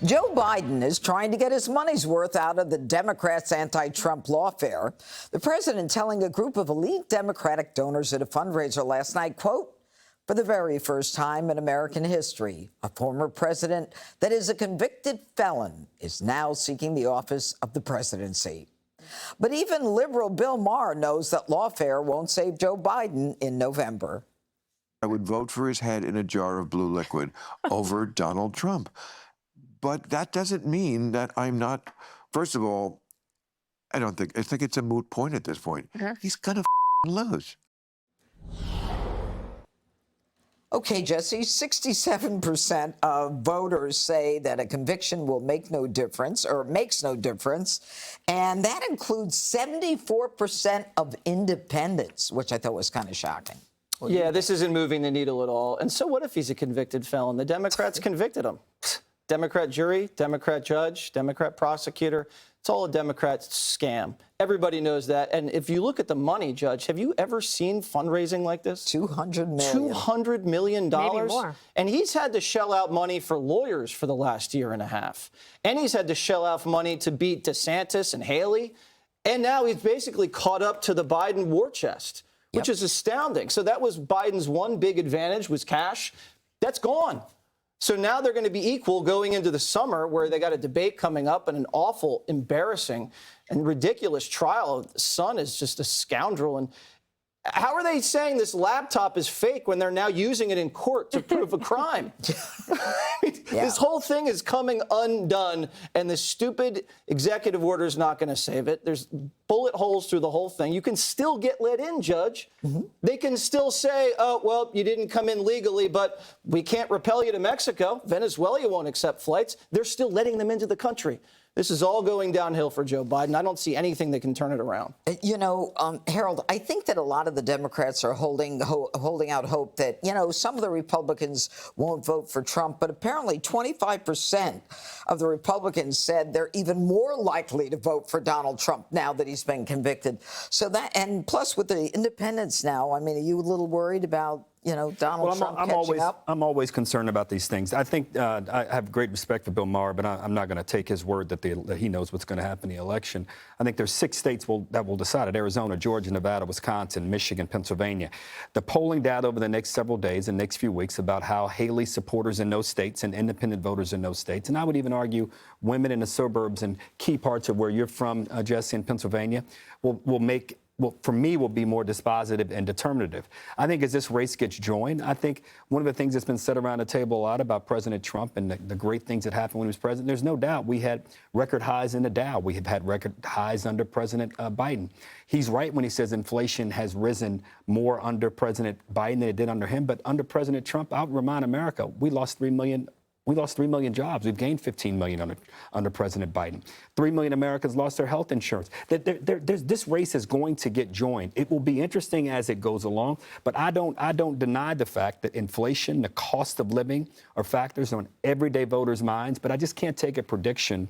Joe Biden is trying to get his money's worth out of the Democrats' anti-Trump lawfare. The president telling a group of elite Democratic donors at a fundraiser last night, quote, "For the very first time in American history, a former president that is a convicted felon is now seeking the office of the presidency." But even liberal Bill Maher knows that lawfare won't save Joe Biden in November. I would vote for his head in a jar of blue liquid over Donald Trump. But that doesn't mean that I'm not. First of all, I think it's a moot point at this point. He's gonna lose. Okay, Jesse, 67% of voters say that a conviction will make no difference or makes no difference. And that includes 74% of independents, which I thought was kind of shocking. Yeah, this isn't moving the needle at all. And so what if he's a convicted felon? The Democrats convicted him. Democrat jury, Democrat judge, Democrat prosecutor. It's all a Democrat scam. Everybody knows that. And if you look at the money, Judge, have you ever seen fundraising like this? $200 million. $200 million? Maybe more. And he's had to shell out money for lawyers for the last year and a half. And he's had to shell out money to beat DeSantis and Haley. And now he's basically caught up to the Biden war chest, which is astounding. So that was Biden's one big advantage, was cash. That's gone. So now they're going to be equal going into the summer, where they got a debate coming up and an awful, embarrassing and ridiculous trial. The son is just a scoundrel. And how are they saying this laptop is fake when they're now using it in court to prove a crime? This whole thing is coming undone, and the stupid executive order is not going to save it. There's bullet holes through the whole thing. You can still get let in, Judge. They can still say, oh, well, you didn't come in legally, but we can't repel you to Mexico. Venezuela won't accept flights. They're still letting them into the country. This is all going downhill for Joe Biden. I don't see anything that can turn it around. You know, Harold, I think that a lot of the Democrats are holding out hope that, you know, some of the Republicans won't vote for Trump, but apparently 25% of the Republicans said they're even more likely to vote for Donald Trump now that he's been convicted. So that, and plus with the independents now, I mean, are you a little worried about, you know, Donald Trump catching up? I'm always concerned about these things. I think I have great respect for Bill Maher, but I'm not going to take his word that he knows what's going to happen in the election. I think there's 6 states that will decide it: Arizona, Georgia, Nevada, Wisconsin, Michigan, Pennsylvania. The polling data over the next several days and next few weeks about how Haley supporters in those states and independent voters in those states, and I would even argue women in the suburbs and key parts of where you're from, Jesse, in Pennsylvania, for me, will be more dispositive and determinative. I think as this race gets joined, I think one of the things that's been said around the table a lot about President Trump and the great things that happened when he was president, there's no doubt we had record highs in the Dow. We have had record highs under President Biden. He's right when he says inflation has risen more under President Biden than it did under him. But under President Trump, I'll remind America, we lost 3 million. We lost 3 million jobs. We've gained 15 million under President Biden. 3 million Americans lost their health insurance. This race is going to get joined. It will be interesting as it goes along, but I don't deny the fact that inflation, the cost of living, are factors on everyday voters' minds. But I just can't take a prediction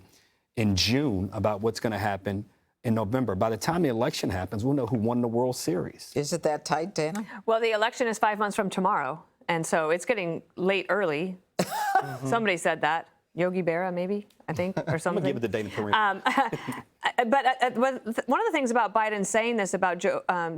in June about what's going to happen in November. By the time the election happens, we'll know who won the World Series. Is it that tight, Dana? Well, the election is 5 months from tomorrow, and so it's getting late early. Somebody said that. Yogi Berra, maybe, I think, or something. I'm going to give it to Dana Perrin. But one of the things about Biden saying this about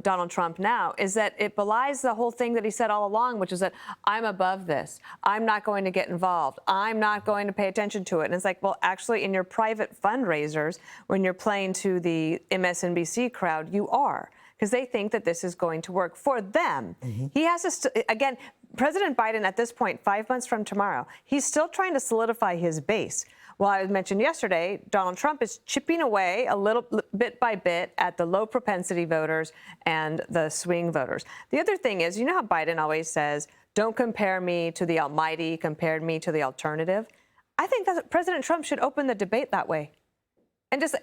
Donald Trump now is that it belies the whole thing that he said all along, which is that I'm above this. I'm not going to get involved. I'm not going to pay attention to it. And it's like, well, actually, in your private fundraisers, when you're playing to the MSNBC crowd, you are, because they think that this is going to work for them. He has to, again, President Biden at this point, 5 months from tomorrow, he's still trying to solidify his base. Well, I mentioned yesterday, Donald Trump is chipping away a little bit by bit at the low propensity voters and the swing voters. The other thing is, you know how Biden always says, don't compare me to the almighty, compare me to the alternative. I think that President Trump should open the debate that way. And just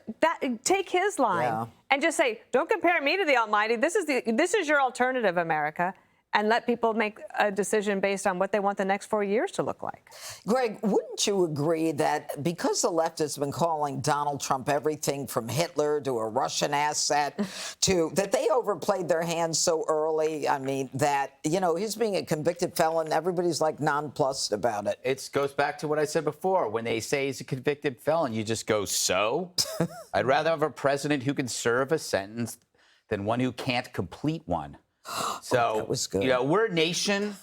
take his line and just say, don't compare me to the almighty. This is your alternative, America. and let people make a decision based on what they want the next 4 years to look like. Greg, wouldn't you agree that because the left has been calling Donald Trump everything from Hitler to a Russian asset to that they overplayed their hands so early? I mean, that, you know, he's being a convicted felon. Everybody's like nonplussed about it. It goes back to what I said before. When they say he's a convicted felon, you just go, so? I'd rather have a president who can serve a sentence than one who can't complete one. So, that was good. You know, we're a nation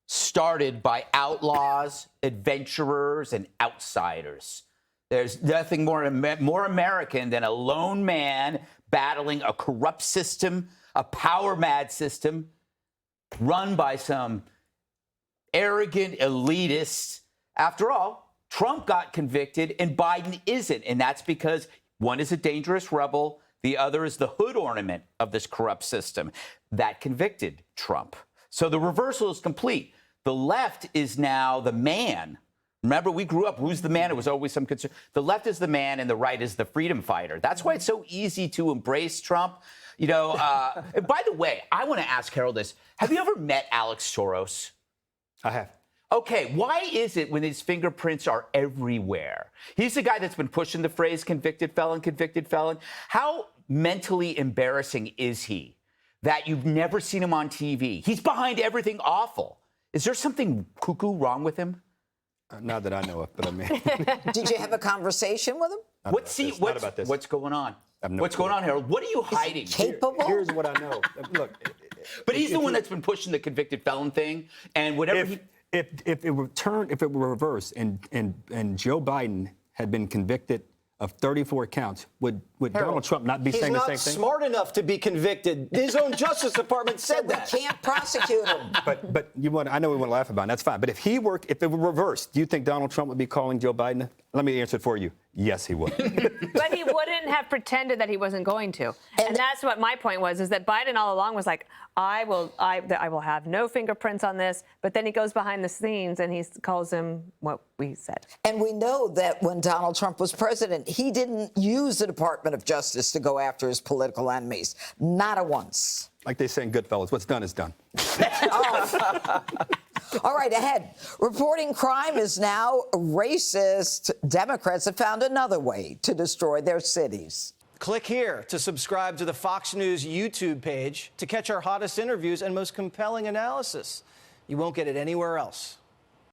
started by outlaws, adventurers, and outsiders. There's nothing more American than a lone man battling a corrupt system, a power-mad system run by some arrogant elitists. After all, Trump got convicted and Biden isn't, and that's because one is a dangerous rebel, the other is the hood ornament of this corrupt system that convicted Trump. So the reversal is complete. The left is now the man. Remember, we grew up, who's the man? It was always some concern. The left is the man and the right is the freedom fighter. That's why it's so easy to embrace Trump. You know, and by the way, I want to ask Harold this. Have you ever met Alex Soros? I have. Okay, why is it when his fingerprints are everywhere? He's the guy that's been pushing the phrase convicted felon, convicted felon. How mentally embarrassing is he that you've never seen him on TV? He's behind everything awful. Is there something cuckoo wrong with him? Not that I know of, but I mean. Did you have a conversation with him? What's going on? No What's going on, Harold? What are you hiding? Capable? Here's what I know. Look. But he's the one that's been pushing the convicted felon thing, and whatever If it were reversed and Joe Biden had been convicted of 34 counts, would Donald Trump not be saying the same thing? He's not smart enough to be convicted. His own Justice Department said that. We can't prosecute him. But I know we want to laugh about it. That's fine. But if it were reversed, do you think Donald Trump would be calling Joe Biden? Let me answer it for you. Yes, he would. But he wouldn't have pretended that he wasn't going to. And that's what my point was, is that Biden all along was like, I will have no fingerprints on this. But then he goes behind the scenes and he calls him what we said. And we know that when Donald Trump was president, he didn't use the Department of Justice to go after his political enemies. Not a once. Like they say in Goodfellas, what's done is done. All right, ahead. Reporting crime is now racist. Democrats have found another way to destroy their cities. Click here to subscribe to the Fox News YouTube page to catch our hottest interviews and most compelling analysis. You won't get it anywhere else.